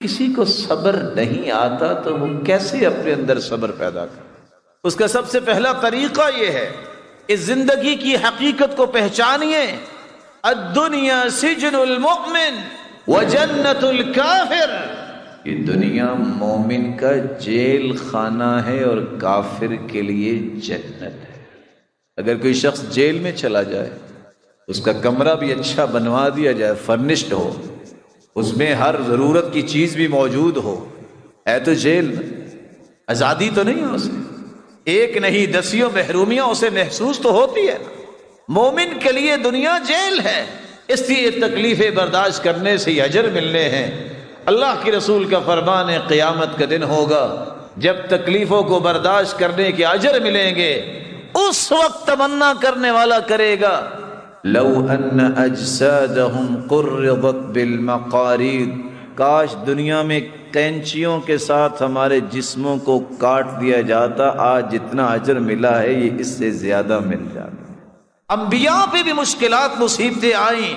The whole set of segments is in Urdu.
کسی کو صبر نہیں آتا تو وہ کیسے اپنے اندر صبر پیدا کرے؟ اس کا سب سے پہلا طریقہ یہ ہے، اس زندگی کی حقیقت کو پہچانیے۔ الدنیا سجن المؤمن وجنت الکافر، یہ دنیا مومن کا جیل خانہ ہے اور کافر کے لیے جنت ہے۔ اگر کوئی شخص جیل میں چلا جائے، اس کا کمرہ بھی اچھا بنوا دیا جائے، فرنشڈ ہو، اس میں ہر ضرورت کی چیز بھی موجود ہو، ہے تو جیل میں، آزادی تو نہیں ہے اسے، ایک نہیں دسیوں محرومیاں اسے محسوس تو ہوتی ہے۔ مومن کے لیے دنیا جیل ہے، اس لیے تکلیفیں برداشت کرنے سے ہی اجر ملنے ہیں۔ اللہ کے رسول کا فرمان ہے، قیامت کا دن ہوگا جب تکلیفوں کو برداشت کرنے کے اجر ملیں گے، اس وقت تمنا کرنے والا کرے گا لو ان اجسادہم قرضت بالمقارید، کاش دنیا میں کینچیوں کے ساتھ ہمارے جسموں کو کاٹ دیا جاتا، آج جتنا اجر ملا ہے یہ اس سے زیادہ مل جاتا۔ انبیاء پہ بھی مشکلات مصیبتیں آئیں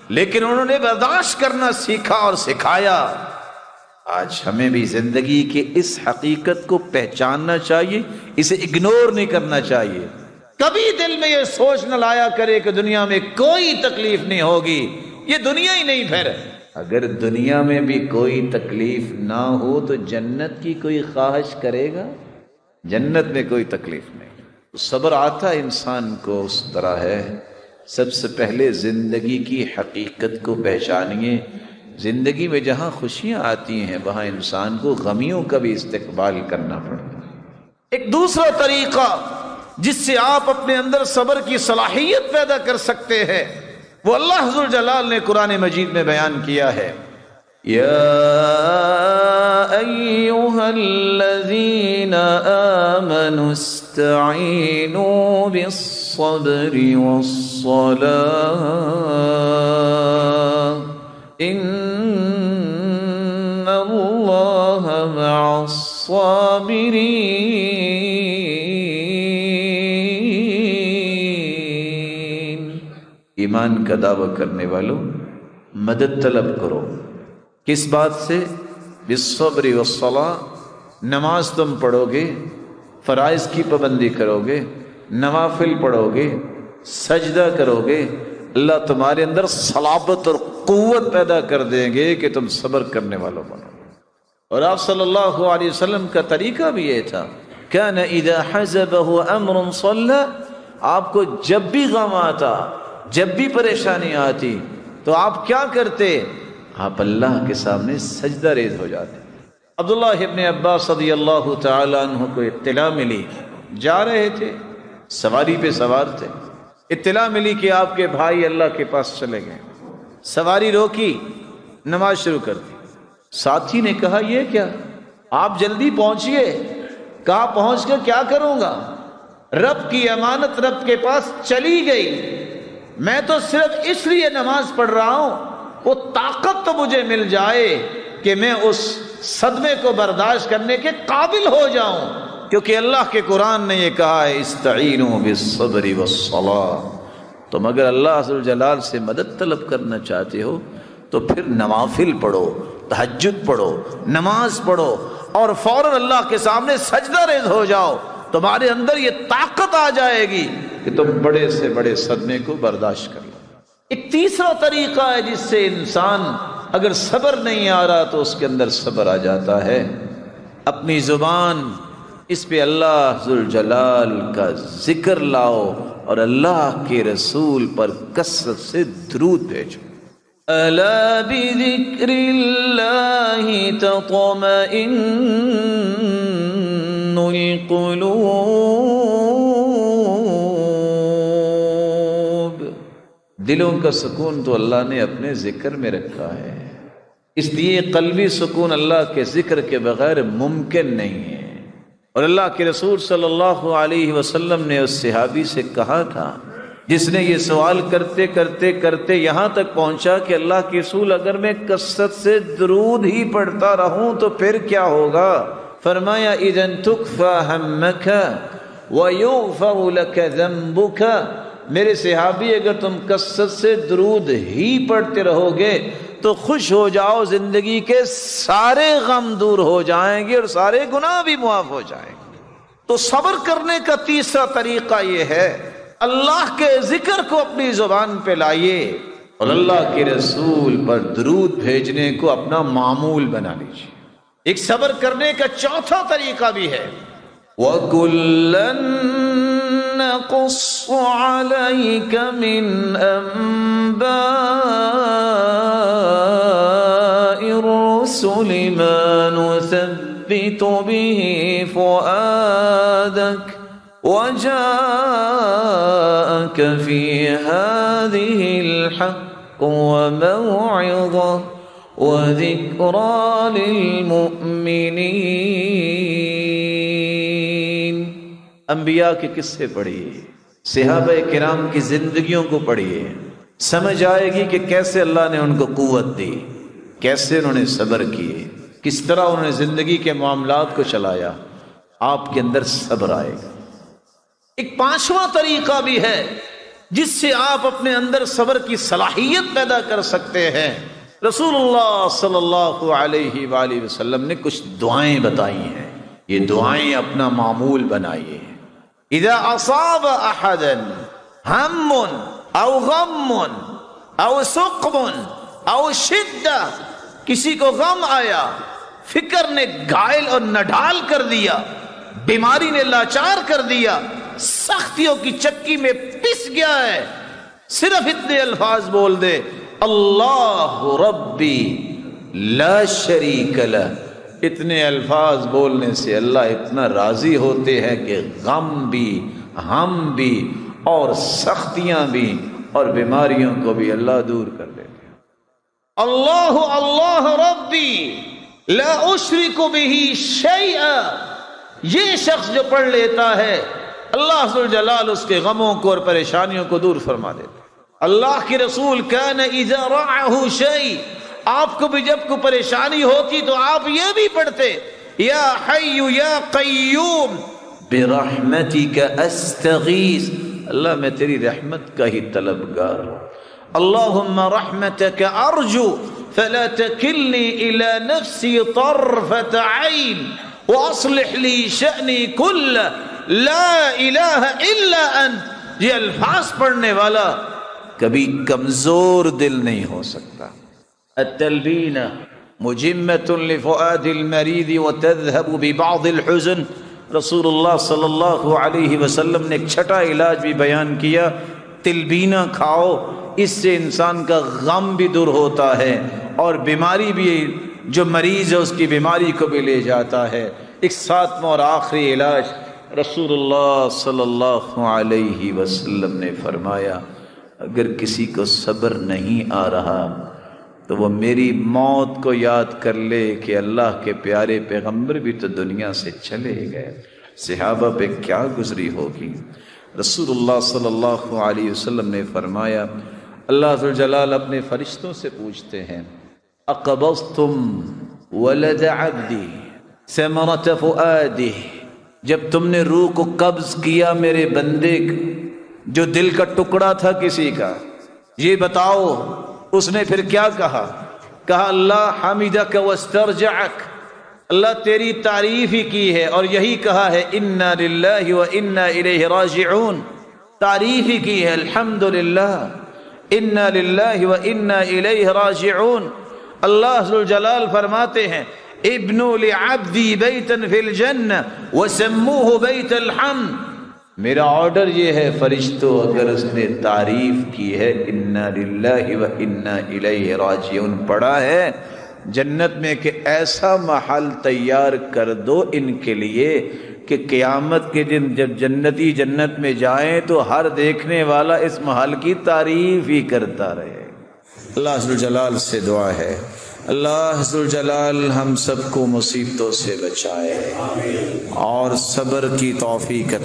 لیکن انہوں نے برداشت کرنا سیکھا اور سکھایا۔ آج ہمیں بھی زندگی کے اس حقیقت کو پہچاننا چاہیے، اسے اگنور نہیں کرنا چاہیے۔ کبھی دل میں یہ سوچ نہ لایا کرے کہ دنیا میں کوئی تکلیف نہیں ہوگی، یہ دنیا ہی نہیں۔ پھر اگر دنیا میں بھی کوئی تکلیف نہ ہو تو جنت کی کوئی خواہش کرے گا؟ جنت میں کوئی تکلیف نہیں۔ صبر آتا انسان کو اس طرح ہے، سب سے پہلے زندگی کی حقیقت کو پہچانیے۔ زندگی میں جہاں خوشیاں آتی ہیں وہاں انسان کو غمیوں کا بھی استقبال کرنا پڑتا ہے۔ ایک دوسرا طریقہ جس سے آپ اپنے اندر صبر کی صلاحیت پیدا کر سکتے ہیں، وہ اللہ ذوالجلال نے قرآن مجید میں بیان کیا ہے۔ یا ایھا الذین آمنوا استعینوا بالصبر والصلاۃ ان اللہ مع الصابرین۔ ایمان کا دعویٰ کرنے والوں، مدد طلب کرو۔ کس بات سے؟ بالصبر والصلاۃ، نماز تم پڑھو گے، فرائض کی پابندی کرو گے، نوافل پڑھو گے، سجدہ کرو گے، اللہ تمہارے اندر صلابت اور قوت پیدا کر دیں گے کہ تم صبر کرنے والوں بنو۔ اور آپ صلی اللہ علیہ وسلم کا طریقہ بھی یہ تھا، کان اذا حزبہ امر صلی، آپ کو جب بھی غم آتا، جب بھی پریشانی آتی تو آپ کیا کرتے؟ آپ اللہ کے سامنے سجدہ ریز ہو جاتے۔ عبداللہ ابن عباس رضی اللہ تعالی عنہ کو اطلاع ملی، جا رہے تھے، سواری پہ سوار تھے، اطلاع ملی کہ آپ کے بھائی اللہ کے پاس چلے گئے۔ سواری روکی، نماز شروع کر دی۔ ساتھی نے کہا یہ کیا؟ آپ جلدی پہنچیے۔ کہاں پہنچ کر کیا کروں گا؟ رب کی امانت رب کے پاس چلی گئی، میں تو صرف اس لیے نماز پڑھ رہا ہوں وہ طاقت تو مجھے مل جائے کہ میں اس صدمے کو برداشت کرنے کے قابل ہو جاؤں، کیونکہ اللہ کے قرآن نے یہ کہا ہے استعینوا بالصبر والصلاۃ۔ تم اگر اللہ ذوالجلال سے مدد طلب کرنا چاہتے ہو تو پھر نوافل پڑھو، تہجد پڑھو، نماز پڑھو اور فوراً اللہ کے سامنے سجدہ ریز ہو جاؤ۔ تمہارے اندر یہ طاقت آ جائے گی کہ تم بڑے سے بڑے صدمے کو برداشت کر لو۔ ایک تیسرا طریقہ ہے جس سے انسان اگر صبر نہیں آ رہا تو اس کے اندر صبر آ جاتا ہے، اپنی زبان اس پہ اللہ ذوالجلال کا ذکر لاؤ اور اللہ کے رسول پر کثرت سے درود بھیجو۔ الا بذکر اللہ تطمئن القلوب، دلوں کا سکون تو اللہ نے اپنے ذکر میں رکھا ہے، اس لیے قلبی سکون اللہ کے ذکر کے بغیر ممکن نہیں ہے۔ اور اللہ کے رسول صلی اللہ علیہ وسلم نے اس صحابی سے کہا تھا جس نے یہ سوال کرتے کرتے کرتے یہاں تک پہنچا کہ اللہ کے رسول اگر میں کثرت سے درود ہی پڑھتا رہوں تو پھر کیا ہوگا؟ فرمایا اذن تکفى ہمک وَيُغْفَرُ لَكَ ذَنْبُكَ۔ میرے صحابی اگر تم کثرت سے درود ہی پڑھتے رہو گے تو خوش ہو جاؤ، زندگی کے سارے غم دور ہو جائیں گے اور سارے گناہ بھی معاف ہو جائیں گے۔ تو صبر کرنے کا تیسرا طریقہ یہ ہے، اللہ کے ذکر کو اپنی زبان پہ لائیے اور اللہ کے رسول پر درود بھیجنے کو اپنا معمول بنا لیجیے۔ ایک صبر کرنے کا چوتھا طریقہ بھی ہے، وَكُلًّا نَقُصُّ عَلَيْكَ مِنْ أَنْبَاءِ الرُّسُلِ مَا نُثَبِّتُ بِهِ فُؤَادَكَ وَجَاءَكَ فِي هَذِهِ الْحَقُّ وَمَوْعِظَةٌ وَذِكْرَى لِلْمُؤْمِنِينَ۔ انبیاء کے قصے پڑھیے، صحابہ کرام کی زندگیوں کو پڑھیے، سمجھ آئے گی کہ کیسے اللہ نے ان کو قوت دی، کیسے انہوں نے صبر کیے، کس طرح انہوں نے زندگی کے معاملات کو چلایا، آپ کے اندر صبر آئے گا۔ ایک پانچواں طریقہ بھی ہے جس سے آپ اپنے اندر صبر کی صلاحیت پیدا کر سکتے ہیں۔ رسول اللہ صلی اللہ علیہ وآلہ وسلم نے کچھ دعائیں بتائی ہیں، یہ دعائیں اپنا معمول بنائیے۔ اذا اصاب احدا ہم او غم او سقم او شدہ، کسی کو غم آیا، فکر نے گھائل اور نڈھال کر دیا، بیماری نے لاچار کر دیا، سختیوں کی چکی میں پس گیا ہے، صرف اتنے الفاظ بول دے، اللہ ربی لا شریک لہ۔ اتنے الفاظ بولنے سے اللہ اتنا راضی ہوتے ہیں کہ غم بھی، ہم بھی، اور سختیاں بھی اور بیماریوں کو بھی اللہ دور کر دیتے ہیں۔ اللہ اللہ ربی لا اشرک بہ شیئا، یہ شخص جو پڑھ لیتا ہے اللہ ذوالجلال اس کے غموں کو اور پریشانیوں کو دور فرما دیتے۔ اللہ کے رسول کان اذا رعہ شیء، آپ کو بھی جب کوئی پریشانی ہوتی تو آپ یہ بھی پڑھتے، یا حی یا قیوم برحمتک استغیث، اللہ میں تیری رحمت کا ہی طلبگار ہوں، اللہم رحمتک ارجو فلا تکلنی الی نفسی طرفت عین واصلح لی شأنی کلہ لا الہ الا انت۔ یہ الفاظ پڑھنے والا کبھی کمزور دل نہیں ہو سکتا۔ التلبینہ مجمۃ لفؤاد المریض وتذهب ببعض الحزن، رسول اللہ صلی اللہ علیہ وسلم نے ایک چھٹا علاج بھی بیان کیا، تلبینہ کھاؤ، اس سے انسان کا غم بھی دور ہوتا ہے اور بیماری بھی، جو مریض ہے اس کی بیماری کو بھی لے جاتا ہے۔ ایک ساتواں اور آخری علاج رسول اللہ صلی اللہ علیہ وسلم نے فرمایا، اگر کسی کو صبر نہیں آ رہا تو وہ میری موت کو یاد کر لے کہ اللہ کے پیارے پیغمبر بھی تو دنیا سے چلے گئے، صحابہ پہ کیا گزری ہوگی۔ رسول اللہ صلی اللہ علیہ وسلم نے فرمایا، اللہ ذوالجلال اپنے فرشتوں سے پوچھتے ہیں، اقبضتم ولد عبدی ثمرۃ فؤادہ، جب تم نے روح کو قبض کیا میرے بندے جو دل کا ٹکڑا تھا کسی کا، یہ بتاؤ اس نے پھر کیا کہا؟ کہا اللہ حمیدک واسترجعک، اللہ تیری تعریف ہی کی ہے اور یہی کہا ہے انا للہ و انا الیہ راجعون، تعریف ہی کی ہے الحمدللہ، انا للہ و انا الیہ راجعون۔ اللہ ذوالجلال فرماتے ہیں ابنوا لعبدی بیتا فی الجنہ وسموہ بیت الحمد، میرا آرڈر یہ ہے فرشتوں، اگر اس نے تعریف کی ہے انا للہ و انا الیہ راجعون پڑھا ہے جنت میں، کہ ایسا محل تیار کر دو ان کے لیے کہ قیامت کے دن جب جنتی جنت میں جائیں تو ہر دیکھنے والا اس محل کی تعریف ہی کرتا رہے۔ اللہ ذوالجلال سے دعا ہے، اللہ ذوالجلال ہم سب کو مصیبتوں سے بچائے اور صبر کی توفیق